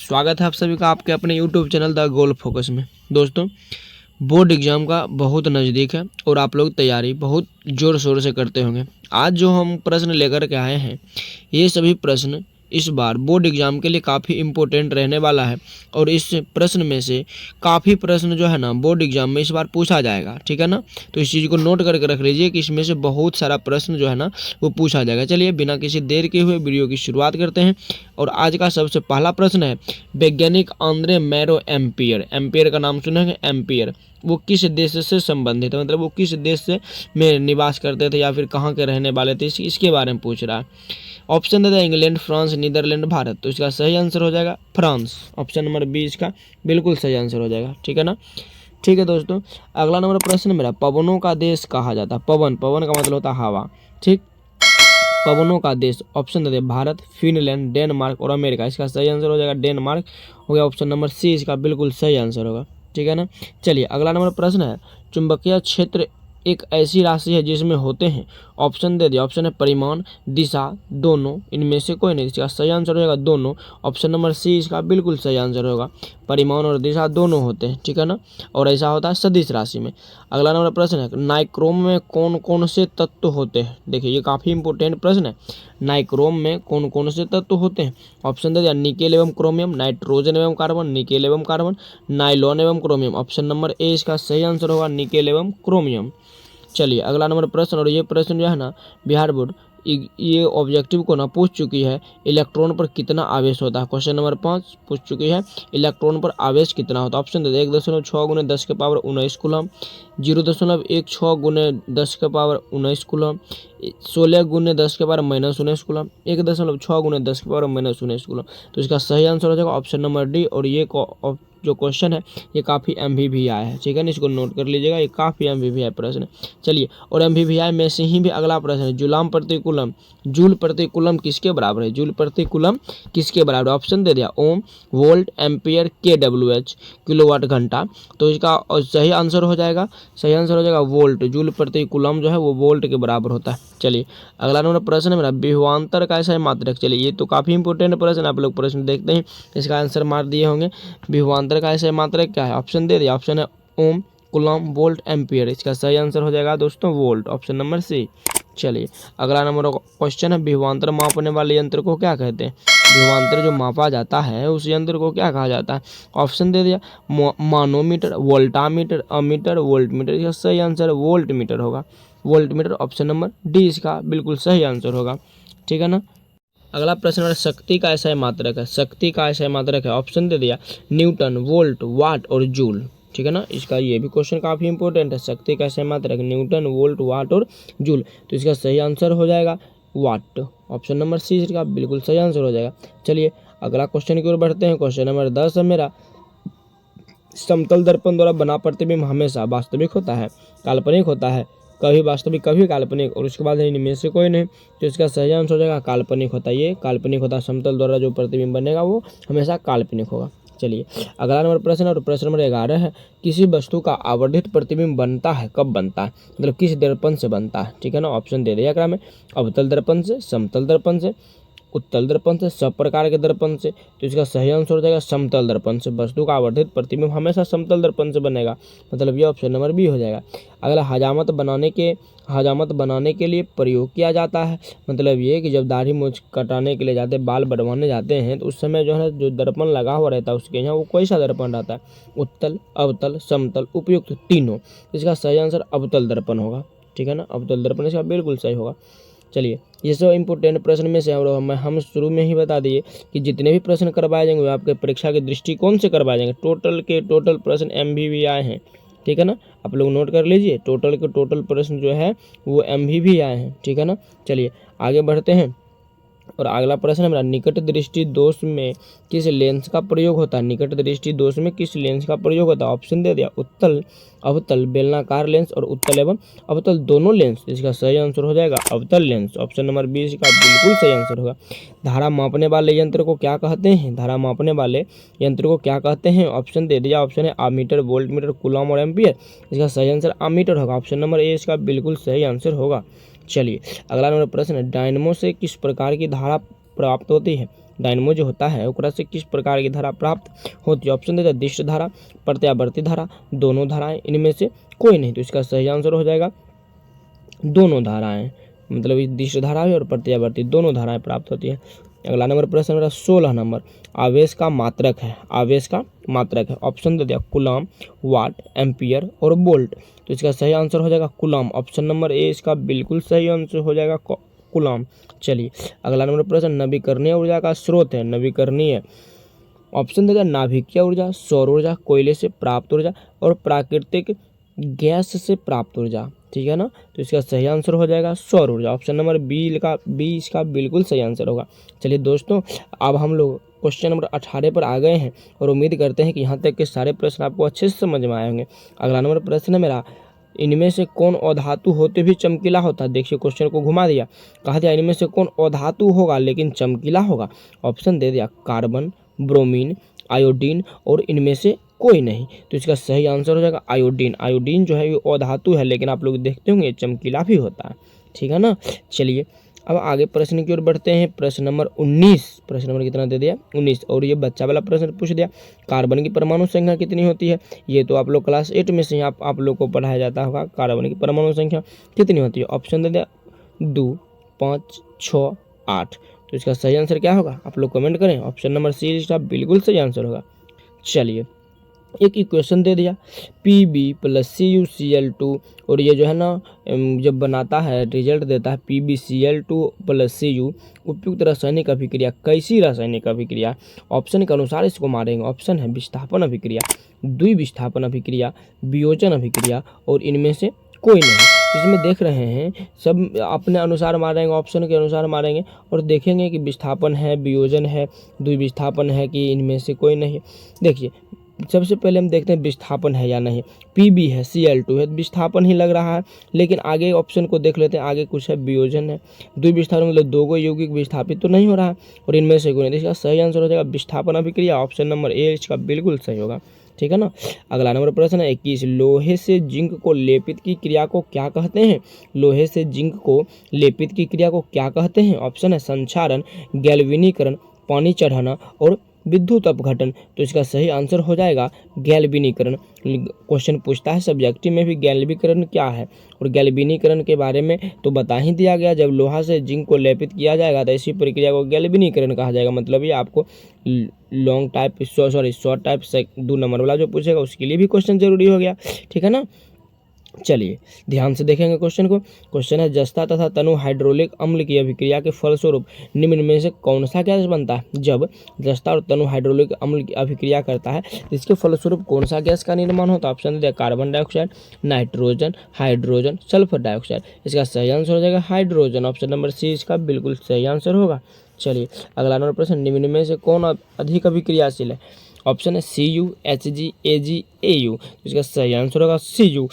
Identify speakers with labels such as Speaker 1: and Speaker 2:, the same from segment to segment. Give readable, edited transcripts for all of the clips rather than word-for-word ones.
Speaker 1: स्वागत है आप सभी का आपके अपने YouTube channel the goal focus में। दोस्तों, बोर्ड एग्ज़ाम का बहुत नज़दीक है और आप लोग तैयारी बहुत ज़ोर शोर से करते होंगे। आज जो हम प्रश्न लेकर के आए हैं, ये सभी प्रश्न इस बार बोर्ड एग्ज़ाम के लिए काफ़ी इम्पोर्टेंट रहने वाला है और इस प्रश्न में से काफ़ी प्रश्न जो है ना बोर्ड एग्ज़ाम में इस बार पूछा जाएगा, ठीक है ना। तो इस चीज़ को नोट करके रख लीजिए कि इसमें से बहुत सारा प्रश्न जो है ना वो पूछा जाएगा। चलिए बिना किसी देर के हुए वीडियो की शुरुआत करते हैं और आज का सबसे पहला प्रश्न है, वैज्ञानिक आंद्रे मैरो एम्पियर, एम्पियर का नाम सुने हैं, एम्पियर, वो किस देश से संबंधित है, मतलब वो किस देश से में निवास करते थे या फिर कहाँ के रहने वाले थे, इसके बारे में पूछ रहा है। ऑप्शन दे इंग्लैंड, फ्रांस, नीदरलैंड, भारत। तो इसका सही आंसर हो जाएगा फ्रांस। ऑप्शन नंबर बी इसका बिल्कुल सही आंसर हो जाएगा, ठीक है ना। ठीक है दोस्तों, अगला नंबर प्रश्न मेरा, पवनों का देश कहा जाता है। पवन, पवन का मतलब होता है हवा, ठीक। पवनों का देश, ऑप्शन दे भारत, फिनलैंड, डेनमार्क और अमेरिका। इसका सही आंसर हो जाएगा डेनमार्क हो गया। ऑप्शन नंबर सी इसका बिल्कुल सही आंसर होगा, ठीक है ना। चलिए अगला नंबर प्रश्न है, चुंबकीय क्षेत्र एक ऐसी राशि है जिसमें होते हैं, ऑप्शन दे दिया। ऑप्शन है परिमाण, दिशा, दोनों, इनमें से कोई नहीं। इसका सही आंसर हो जाएगा दोनों। ऑप्शन नंबर सी इसका बिल्कुल सही आंसर होगा, परिमाण और दिशा दोनों होते हैं, ठीक है ना। और ऐसा होता है सदिश राशि में। अगला नंबर प्रश्न है, नाइक्रोम में कौन कौन से तत्व होते हैं। देखिए ये काफ़ी इंपॉर्टेंट प्रश्न है, नाइक्रोम में कौन कौन से तत्व होते हैं। ऑप्शन दे दिया, निकेल एवं क्रोमियम, नाइट्रोजन एवं कार्बन, निकेल एवं कार्बन, नाइलॉन एवं क्रोमियम। ऑप्शन नंबर ए इसका सही आंसर होगा, निकेल एवं क्रोमियम। चलिए अगला नंबर प्रश्न, और ये प्रश्न जो है ना बिहार बोर्ड ये ऑब्जेक्टिव को ना पूछ चुकी है, इलेक्ट्रॉन पर कितना आवेश होता है। क्वेश्चन नंबर 5 पूछ चुकी है, इलेक्ट्रॉन पर आवेश कितना होता है। ऑप्शन दे 1.6 गुने 10 के पावर 19 कूलम, 0.16 गुने 10 के पावर 19 कूलम, 16 गुने 10 के पावर -19 कूलम, 1.6 गुने 10 के पावर -19 कूलम। तो इसका सही आंसर हो जाएगा ऑप्शन नंबर डी। और ये जो क्वेश्चन है ये काफ़ी MVVI है, ठीक है ना, इसको नोट कर लीजिएगा, ये काफ़ी MVVI प्रश्न है। चलिए और MVVI में से ही भी अगला प्रश्न है, जूलाम प्रति कूलम, जूल प्रति कूलम किसके बराबर है। जूल प्रति कूलम किसके बराबर है। ऑप्शन दे दिया, ओम, वोल्ट, एम्पियर, KWH, किलोवाट घंटा। तो इसका सही आंसर हो जाएगा, सही आंसर हो जाएगा वोल्ट। जूल प्रति कूलम जो है वो वोल्ट के बराबर होता है। चलिए अगला नंबर प्रश्न है मेरा, विभवांतर का ऐसा है मात्रक। चलिए ये तो काफ़ी इंपॉर्टेंट प्रश्न, आप लोग प्रश्न देखते हैं इसका आंसर मार दिए होंगे। विभवांतर का ऐसा मात्रक क्या है। ऑप्शन दे दिया, ऑप्शन है ओम, कूलम, वोल्ट, एम्पियर। इसका सही आंसर हो जाएगा दोस्तों वोल्ट। Option number C. चलिए अगला नंबर क्वेश्चन है, विभवांतर मापने वाले यंत्र को क्या कहते हैं। विभवांतर जो मापा जाता है उस यंत्र को क्या कहा जाता है। ऑप्शन दे दिया, मानोमीटर, वोल्टामीटर, अमीटर, वोल्टमीटर। इसका सही आंसर वोल्ट मीटर होगा, volt meter. Option number D इसका बिल्कुल सही आंसर होगा, ठीक है ना। अगला प्रश्न है, शक्ति का ऐसा मात्रक है। शक्ति का ऐसा मात्रक है, ऑप्शन दे दिया, न्यूटन, वोल्ट, वाट और जूल, ठीक है ना। इसका ये भी क्वेश्चन काफ़ी इंपॉर्टेंट है, शक्ति का ऐसा मात्रक न्यूटन, वोल्ट, वाट और जूल। तो इसका सही आंसर हो जाएगा वाट। ऑप्शन नंबर सी इसका बिल्कुल सही आंसर हो जाएगा। चलिए अगला क्वेश्चन की ओर बढ़ते हैं। क्वेश्चन नंबर 10 है मेरा, समतल दर्पण द्वारा बना प्रतिबिंब हमेशा वास्तविक होता है, काल्पनिक होता है। कभी वास्तविक कभी काल्पनिक, और उसके बाद इनमें से कोई नहीं। तो इसका सही आंसर हो जाएगा काल्पनिक होता है, ये काल्पनिक होता है। समतल द्वारा जो प्रतिबिंब बनेगा वो हमेशा काल्पनिक होगा। चलिए अगला नंबर प्रश्न, और प्रश्न नंबर 11 है, किसी वस्तु का आवर्धित प्रतिबिंब बनता है, कब बनता है, मतलब किस दर्पण से बनता है, ठीक है ना। ऑप्शन दे दिया अगला में, अवतल दर्पण से, समतल दर्पण से, उत्तल दर्पण से, सब प्रकार के दर्पण से। तो इसका सही आंसर हो जाएगा समतल दर्पण से। वस्तु का आवर्धित प्रतिबिंब हमेशा समतल दर्पण से बनेगा, मतलब ये ऑप्शन नंबर बी हो जाएगा। अगला, हजामत बनाने के लिए प्रयोग किया जाता है, मतलब ये कि जब दाढ़ी मूंछ कटाने के लिए जाते, बाल बढ़वाने जाते हैं तो उस समय जो है जो दर्पण लगा हुआ रहता है उसके यहाँ वो कोई सा दर्पण रहता है, उत्तल, अवतल, समतल, उपयुक्त तीनों। इसका सही आंसर अवतल दर्पण होगा, ठीक है ना, अवतल दर्पण इसका बिल्कुल सही होगा। चलिए ये सब इंपॉर्टेंट प्रश्न में से हम शुरू में ही बता दिए कि जितने भी प्रश्न करवाए जाएंगे वो आपके परीक्षा के दृष्टिकोण से करवाए जाएंगे। टोटल प्रश्न MVVI हैं, ठीक है ना, आप लोग नोट कर लीजिए। टोटल प्रश्न जो है वो MVVI हैं, ठीक है ना। चलिए आगे बढ़ते हैं और अगला प्रश्न है मेरा, निकट दृष्टि दोष में किस लेंस का प्रयोग होता है। निकट दृष्टि दोष में किस लेंस का प्रयोग होता है। ऑप्शन दे दिया, उत्तल, अवतल, बेलनाकार लेंस और उत्तल एवं अवतल दोनों लेंस। इसका सही आंसर हो जाएगा अवतल लेंस। ऑप्शन नंबर 20 का बिल्कुल सही आंसर होगा। धारा मापने वाले यंत्र को क्या कहते हैं। धारा मापने वाले यंत्र को क्या कहते हैं। ऑप्शन दे दिया, ऑप्शन है आमीटर, वोल्ट मीटर, कूलम और एम्पियर। इसका सही आंसर आमीटर होगा। ऑप्शन नंबर ए इसका बिल्कुल सही आंसर होगा। चलिए अगला नंबर प्रश्न है, डायनमो से किस प्रकार की धारा प्राप्त होती है। डायनमो जो होता है ओकरा से किस प्रकार की धारा प्राप्त होती है? ऑप्शन देता है दिष्ट धारा, प्रत्यावर्ती धारा, दोनों धाराएं, इनमें से कोई नहीं। तो इसका सही आंसर हो जाएगा दोनों धाराएं, मतलब इस दिष्ट धारा और प्रत्यावर्ती दोनों धाराएं प्राप्त होती है। अगला नंबर प्रश्न मेरा 16 नंबर, आवेश का मात्रक है, आवेश का मात्रक है। ऑप्शन दे दिया कूलम, वाट, एम्पियर और वोल्ट। तो इसका सही आंसर हो जाएगा कूलम। ऑप्शन नंबर ए इसका बिल्कुल सही आंसर हो जाएगा कूलम। चलिए अगला नंबर प्रश्न, नवीकरणीय ऊर्जा का स्रोत है, नवीकरणीय। ऑप्शन दे दिया नाभिकीय ऊर्जा, सौर ऊर्जा, कोयले से प्राप्त ऊर्जा और प्राकृतिक गैस से प्राप्त ऊर्जा, ठीक है ना। तो इसका सही आंसर हो जाएगा सौर ऊर्जा। ऑप्शन नंबर बी इसका बिल्कुल सही आंसर होगा। चलिए दोस्तों, अब हम लोग क्वेश्चन नंबर 18 पर आ गए हैं और उम्मीद करते हैं कि यहाँ तक के सारे प्रश्न आपको अच्छे से समझ में आए होंगे। अगला नंबर प्रश्न है मेरा, इनमें से कौन अधातु होते भी चमकीला होता है? देखिए क्वेश्चन को घुमा दिया, कहा दिया इनमें से कौन अधातु होगा लेकिन चमकीला होगा? ऑप्शन दे दिया कार्बन, ब्रोमीन, आयोडीन और इनमें से कोई नहीं। तो इसका सही आंसर हो जाएगा आयोडीन। आयोडीन जो है ये अधातु है, लेकिन आप लोग देखते होंगे चमकीला भी होता है, ठीक है ना। चलिए अब आगे प्रश्न की ओर बढ़ते हैं। प्रश्न नंबर 19, प्रश्न नंबर कितना दे दिया 19, और ये बच्चा वाला प्रश्न पूछ दिया, कार्बन की परमाणु संख्या कितनी होती है? ये तो आप लोग क्लास 8 में से आप लोग को पढ़ाया जाता होगा, कार्बन की परमाणु संख्या कितनी होती है? ऑप्शन दे दिया 2, 5, 6, 8। तो इसका सही आंसर क्या होगा? आप लोग कमेंट करें। ऑप्शन नंबर सी इसका बिल्कुल सही आंसर होगा। चलिए एक इक्वेशन दे दिया Pb+CuCl2, और ये जो है ना जब बनाता है रिजल्ट देता है PbCl2+Cu, उपयुक्त रासायनिक अभिक्रिया कैसी रासायनिक अभिक्रिया? ऑप्शन के अनुसार इसको मारेंगे। ऑप्शन है विस्थापन अभिक्रिया, द्विविस्थापन अभिक्रिया, वियोजन अभिक्रिया और इनमें से कोई नहीं। इसमें देख रहे हैं सब अपने अनुसार मारेंगे, ऑप्शन के अनुसार मारेंगे और देखेंगे कि विस्थापन है, वियोजन है, द्विविस्थापन है कि इनमें से कोई नहीं। देखिए सबसे पहले हम देखते हैं विस्थापन है या नहीं। Pb है, Cl2 है, विस्थापन ही लग रहा है, लेकिन आगे ऑप्शन को देख लेते हैं, आगे कुछ है वियोजन है। द्विविस्थापन मतलब दो यौगिक विस्थापित तो नहीं हो रहा है और इनमें से कोई नहीं। इसका सही आंसर हो जाएगा विस्थापन अभिक्रिया। ऑप्शन नंबर ए इसका बिल्कुल सही होगा, ठीक है ना। अगला नंबर प्रश्न है 21, लोहे से जिंक को लेपित की क्रिया को क्या कहते हैं? लोहे से जिंक को लेपित की क्रिया को क्या कहते हैं? ऑप्शन है संक्षारण, गैल्वेनीकरण, पानी चढ़ाना और विद्युत अपघटन। तो इसका सही आंसर हो जाएगा गैल्वेनीकरण। क्वेश्चन पूछता है सब्जेक्टिव में भी गैल्वेनीकरण क्या है, और गैल्वेनीकरण के बारे में तो बता ही दिया गया, जब लोहा से जिंक को लेपित किया जाएगा तो इसी प्रक्रिया को गैल्वेनीकरण कहा जाएगा। मतलब ये आपको शॉर्ट टाइप से 2 नंबर वाला जो पूछेगा उसके लिए भी क्वेश्चन जरूरी हो गया, ठीक है ना। चलिए ध्यान से देखेंगे क्वेश्चन को। क्वेश्चन है जस्ता तथा तनु हाइड्रोलिक अम्ल की अभिक्रिया के फलस्वरूप निम्न में से कौन सा गैस बनता है? जब जस्ता और तनु हाइड्रोलिक अम्ल की अभिक्रिया करता है इसके फलस्वरूप कौन सा गैस का निर्माण होता है? ऑप्शन दिया carbon dioxide, nitrogen, hydrogen, sulphur dioxide. इसका सही आंसर हो जाएगा हाइड्रोजन। ऑप्शन नंबर सी इसका बिल्कुल सही आंसर होगा। चलिए अगला नंबर प्रश्न, निम्न में से कौन अधिक अभिक्रियाशील है? ऑप्शन है Cu, Hg, Ag, Au। इसका सही आंसर होगा Cu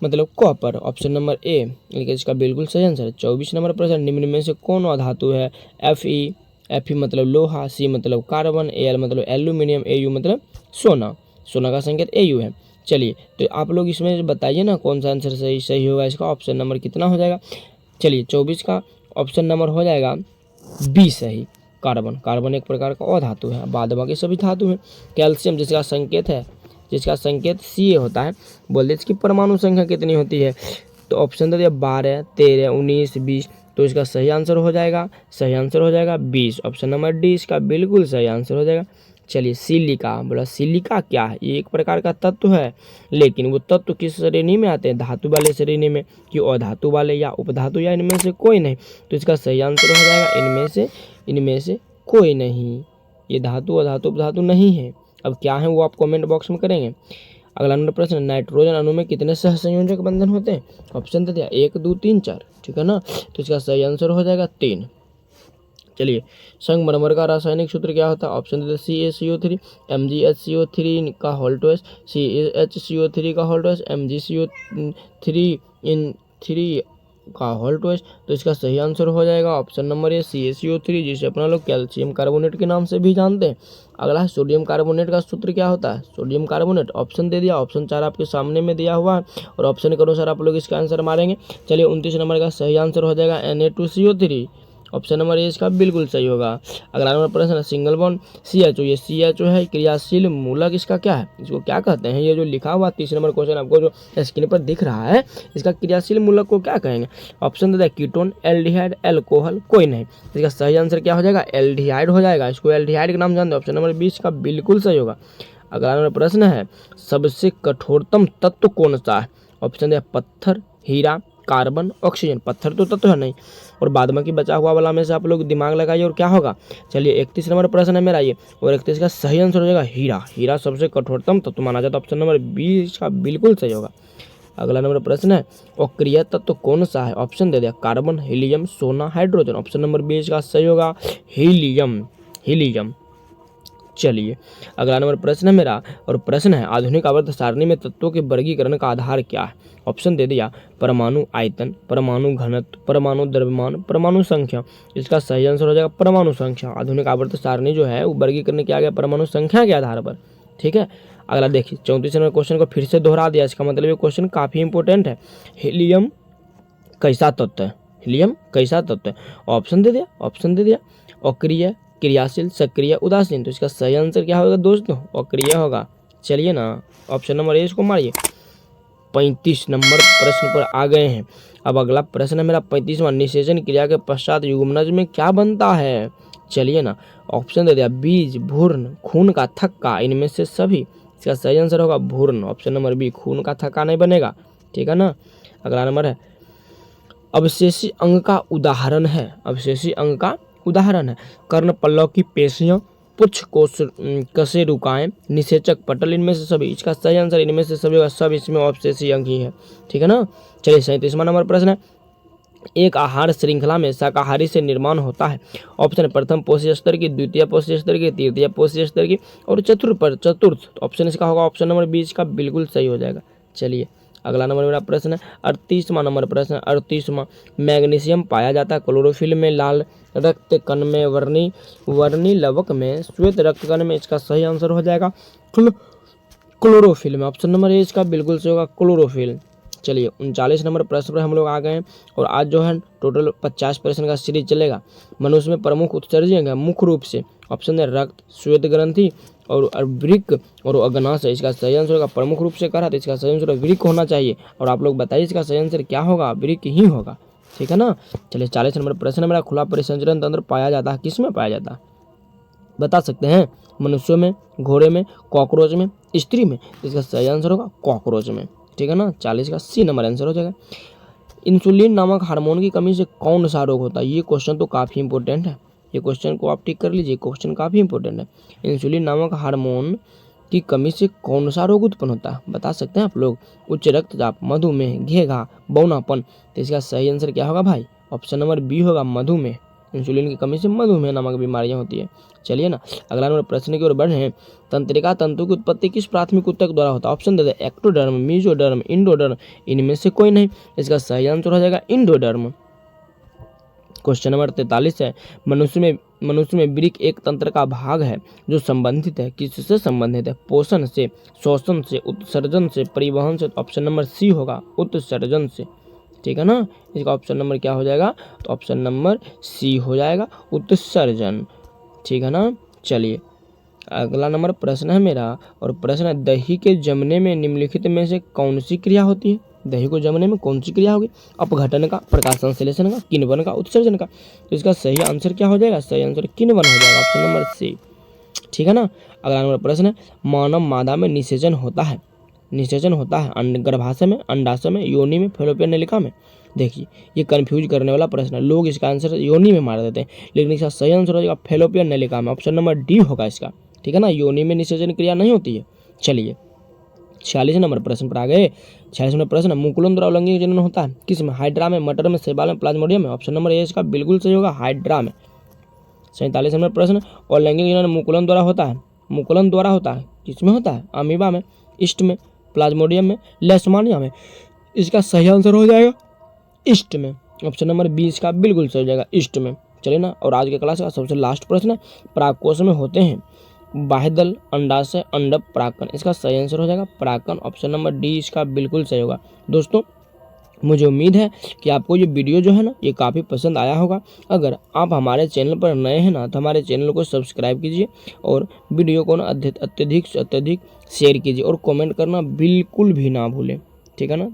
Speaker 1: मतलब कॉपर। ऑप्शन नंबर ए लेकिन इसका बिल्कुल सही आंसर है। 24 नंबर प्रश्न, निम्न में से कौन अधातु है? Fe मतलब लोहा, C मतलब कार्बन, Al मतलब एल्यूमिनियम, Au मतलब सोना। सोना का संकेत Au है। चलिए तो आप लोग इसमें बताइए ना कौन सा आंसर सही होगा इसका। ऑप्शन नंबर कितना हो जाएगा? चलिए 24 का ऑप्शन नंबर हो जाएगा बी सही, कार्बन। कार्बन एक प्रकार का अधातु है, बाद बाकी सभी धातु हैं। कैल्शियम जिसका संकेत Ca होता है, बोल दे इसकी परमाणु संख्या कितनी होती है? तो ऑप्शन दे दिया 12, 13, 19, 20। तो इसका सही आंसर हो जाएगा 20। ऑप्शन नंबर डी इसका बिल्कुल सही आंसर हो जाएगा। चलिए सिलिका, बोला सिलिका क्या है? ये एक प्रकार का तत्व है, लेकिन वो तत्व किस श्रेणी में आते हैं? धातु वाले श्रेणी में कि अधातु वाले या उपधातु या इनमें से कोई नहीं? तो इसका सही आंसर हो जाएगा इनमें से कोई नहीं। ये धातु अधातु उपधातु नहीं है। अब क्या है वो आप कमेंट बॉक्स में करेंगे। अगला नंबर प्रश्न, नाइट्रोजन अणु में कितने सहसंयोजक बंधन होते हैं? ऑप्शन दे दिया 1, 2, 3, 4, ठीक है ना। तो इसका सही आंसर हो जाएगा 3। चलिए संगमरमर का रासायनिक सूत्र क्या होता है? ऑप्शन दे दिया CaCO3, MgHCO3 का होल टू एस, CHCO3 का होल टू एस, MgCO3 का होल टू एस। तो इसका सही आंसर हो जाएगा ऑप्शन नंबर ए CaCO3, जिसे अपना लोग कैल्शियम कार्बोनेट के नाम से भी जानते हैं। अगला है सोडियम कार्बोनेट का सूत्र क्या होता है? सोडियम कार्बोनेट ऑप्शन दे दिया, ऑप्शन 4 आपके सामने में दिया हुआ है और ऑप्शन के अनुसार आप लोग इसका आंसर मारेंगे। चलिए 29 नंबर का सही आंसर हो जाएगा Na2CO3। ऑप्शन नंबर ए इसका बिल्कुल सही होगा। अगला नंबर प्रश्न है सिंगल बॉन्ड CHO, ये CHO है क्रियाशील मूलक, इसका क्या है, इसको क्या कहते हैं, ये जो लिखा हुआ 30 नंबर क्वेश्चन आपको जो स्क्रीन पर दिख रहा है, इसका क्रियाशील मूलक को क्या कहेंगे। ऑप्शन दे कीटोन, एल्डिहाइड, एल्कोहल, कोई नहीं। इसका सही आंसर क्या हो जाएगा, एल्डिहाइड हो जाएगा। इसको एल्डिहाइड का नाम जानते हैं, ऑप्शन नंबर 20 का बिल्कुल सही होगा। अगला नंबर प्रश्न है सबसे कठोरतम तत्व कौन सा है। ऑप्शन दे पत्थर, हीरा, कार्बन, ऑक्सीजन। पत्थर तो तत्व है नहीं, और बाद में की बचा हुआ वाला में से आप लोग दिमाग लगाइए और क्या होगा। चलिए 31 नंबर प्रश्न है मेरा ये, और 31 का सही आंसर हो जाएगा हीरा। हीरा सबसे कठोरतम तत्व माना जाता है, ऑप्शन नंबर 20 का बिल्कुल सही होगा। अगला नंबर प्रश्न है अक्रिय तत्व कौन सा है। ऑप्शन दे दिया कार्बन, हीलियम, सोना, हाइड्रोजन। ऑप्शन नंबर 20 का सही होगा हीलियम, हीलियम। चलिए अगला नंबर प्रश्न है मेरा, और प्रश्न है आधुनिक आवर्त सारणी में तत्वों के वर्गीकरण का आधार क्या है। ऑप्शन दे दिया परमाणु आयतन, परमाणु घनत्व, परमाणु द्रव्यमान, परमाणु संख्या। इसका सही आंसर हो जाएगा परमाणु संख्या। आधुनिक आवर्त सारणी जो है वो वर्गीकरण किया गया परमाणु संख्या के आधार पर। ठीक है, अगला देखिए 34 नंबर क्वेश्चन को फिर से दोहरा दिया, इसका मतलब ये क्वेश्चन काफी इंपॉर्टेंट है। हीलियम कैसा तत्व है, हीलियम कैसा तत्व है। ऑप्शन दे दिया, ऑप्शन दे दिया अक्रिय, क्रियाशील, सक्रिय, उदासीन। तो इसका सही आंसर क्या होगा दोस्तों, अक्रिय होगा। चलिए ना ऑप्शन नंबर ए इसको मारिए। 35 नंबर प्रश्न पर आ गए हैं। अब अगला प्रश्न है मेरा 35वां, निषेचन क्रिया के पश्चात युग्मनज में क्या बनता है। चलिए ना ऑप्शन दे दिया बीज, भ्रूण, खून का थक्का, इनमें से सभी। इसका सही आंसर होगा भ्रूण, ऑप्शन नंबर बी। खून का थक्का नहीं बनेगा, ठीक है ना। अगला नंबर है अवशेषी अंग का उदाहरण है, अवशेषी अंग का उदाहरण है कर्ण पल्लव की पेशियां, पुच्छ कशेरुकाएं, निषेचक पटल, इनमें से सभी। इसका सही आंसर इनमें से सभी होगा, सब इसमें अवशेषी अंग ही है, ठीक है ना। चलिए 37वां नंबर प्रश्न है एक आहार श्रृंखला में शाकाहारी से निर्माण होता है। ऑप्शन प्रथम पोषक स्तर की, द्वितीय पोषक स्तर की, तृतीय पोषक स्तर की, और चतुर्थ। ऑप्शन इसका होगा ऑप्शन नंबर 20 का बिल्कुल सही हो जाएगा। चलिए अगला नंबर मेरा प्रश्न है 38वां नंबर प्रश्न। 38वां, मैग्नीशियम पाया जाता है क्लोरोफिल में, लाल रक्त कण में, वर्णी लवक में, श्वेत रक्त कण में। इसका सही आंसर हो जाएगा क्लोरोफिल में, ऑप्शन नंबर ए इसका बिल्कुल सही होगा क्लोरोफिल। चलिए 39 नंबर प्रश्न पर हम लोग आ गए हैं, और आज जो है टोटल 50 प्रश्न का सीरीज चलेगा। मनुष्य में प्रमुख उत्सर्जक है मुख्य रूप से। ऑप्शन है रक्त, श्वेत ग्रंथि, और वृक्क और अग्नाशय। इसका सही आंसर होगा प्रमुख रूप से करा, तो इसका सही आंसर वृक्क होना चाहिए। और आप लोग बताइए इसका सही आंसर क्या होगा, वृक्क ही होगा, ठीक है ना। चलिए 40 नंबर प्रश्न मेरा खुला परिसंचरण तंत्र पाया जाता है, किस में पाया जाता है बता सकते हैं। मनुष्यों में, घोड़े में, कॉकरोच में, स्त्री में। इसका सही आंसर होगा कॉकरोच में, ठीक है ना। 40 का सी नंबर आंसर हो जाएगा। इंसुलिन नामक हार्मोन की कमी से कौन सा रोग होता है। ये क्वेश्चन तो काफी इंपॉर्टेंट है, ये क्वेश्चन को आप टिक कर लीजिए, क्वेश्चन काफी इंपॉर्टेंट है। इंसुलिन नामक हार्मोन की कमी से कौन सा रोग उत्पन्न होता है बता सकते हैं आप लोग। उच्च रक्तचाप, मधुमेह, घेघा, बौनापन। तो इसका सही आंसर क्या होगा भाई, ऑप्शन नंबर बी होगा मधुमेह। इंसुलिन की कमी से मधुमेह नामक बीमारियां होती है। चलिए ना अगला नंबर प्रश्न की ओर बढ़े। तंत्रिका तंतु की उत्पत्ति किस प्राथमिक ऊतक द्वारा होता है। ऑप्शन दे दे एक्टोडर्म, मीजोडर्म, इंडोडर्म, इनमें से कोई नहीं। इसका सही आंसर हो जाएगा इंडोडर्म। क्वेश्चन नंबर 43 है मनुष्य में वृक्क एक तंत्र का भाग है जो संबंधित है, किससे संबंधित है। पोषण से, शोषण से, उत्सर्जन से, परिवहन से। ऑप्शन नंबर सी होगा उत्सर्जन से, ठीक है ना। इसका ऑप्शन नंबर क्या हो जाएगा, तो ऑप्शन नंबर सी हो जाएगा उत्सर्जन, ठीक है ना। चलिए अगला नंबर प्रश्न है मेरा, और प्रश्न है दही के जमने में निम्नलिखित में से कौन सी क्रिया होती है। दही को जमने में कौन सी क्रिया होगी, अपघटन का, प्रकाश संश्लेषण का, किण्वन का, उत्सर्जन का। तो इसका सही आंसर क्या हो जाएगा, सही आंसर किण्वन हो जाएगा, ऑप्शन नंबर सी, ठीक है ना। अगला नंबर प्रश्न है मानव मादा में निषेचन होता है, निषेचन होता है गर्भाशय में, अंडाशय में, योनि में, फैलोपियन नलिका में। देखिए ये कंफ्यूज करने वाला प्रश्न है, लोग इसका आंसर योनि में मार देते हैं, लेकिन इसका सही आंसर हो जाएगा फैलोपियन नलिका में, ऑप्शन नंबर डी होगा इसका, ठीक है ना। योनि में निषेचन क्रिया नहीं होती है। चलिए 46 नंबर प्रश्न पर आ गए। 46 नंबर प्रश्न मुकुलन द्वारा लैंगिक जनन होता है किस में, हाइड्रा में, मटर में, शैवाल में, प्लाज्मोडियम में। ऑप्शन नंबर ए इसका बिल्कुल सही होगा हाइड्रा में। 47 नंबर प्रश्न और लैंगिक जनन मुकुलन द्वारा होता है, मुकुलन द्वारा होता है किसमें होता है, अमीबा में, ईस्ट में, प्लाज्मोडियम में, लेशमानिया में। इसका सही आंसर हो जाएगा ईस्ट में, ऑप्शन नंबर 20 का बिल्कुल सही हो जाएगा ईस्ट में। चलिए ना, और आज के क्लास का सबसे लास्ट प्रश्न है परागकोश में होते हैं बाह्यदल, अंडाशय, अंडक, परागकण। इसका सही आंसर हो जाएगा परागकण, ऑप्शन नंबर डी इसका बिल्कुल सही होगा। दोस्तों मुझे उम्मीद है कि आपको ये वीडियो जो है ना ये काफ़ी पसंद आया होगा। अगर आप हमारे चैनल पर नए हैं ना तो हमारे चैनल को सब्सक्राइब कीजिए और वीडियो को ना अत्यधिक से अत्यधिक शेयर कीजिए और कमेंट करना बिल्कुल भी ना भूलें, ठीक है ना।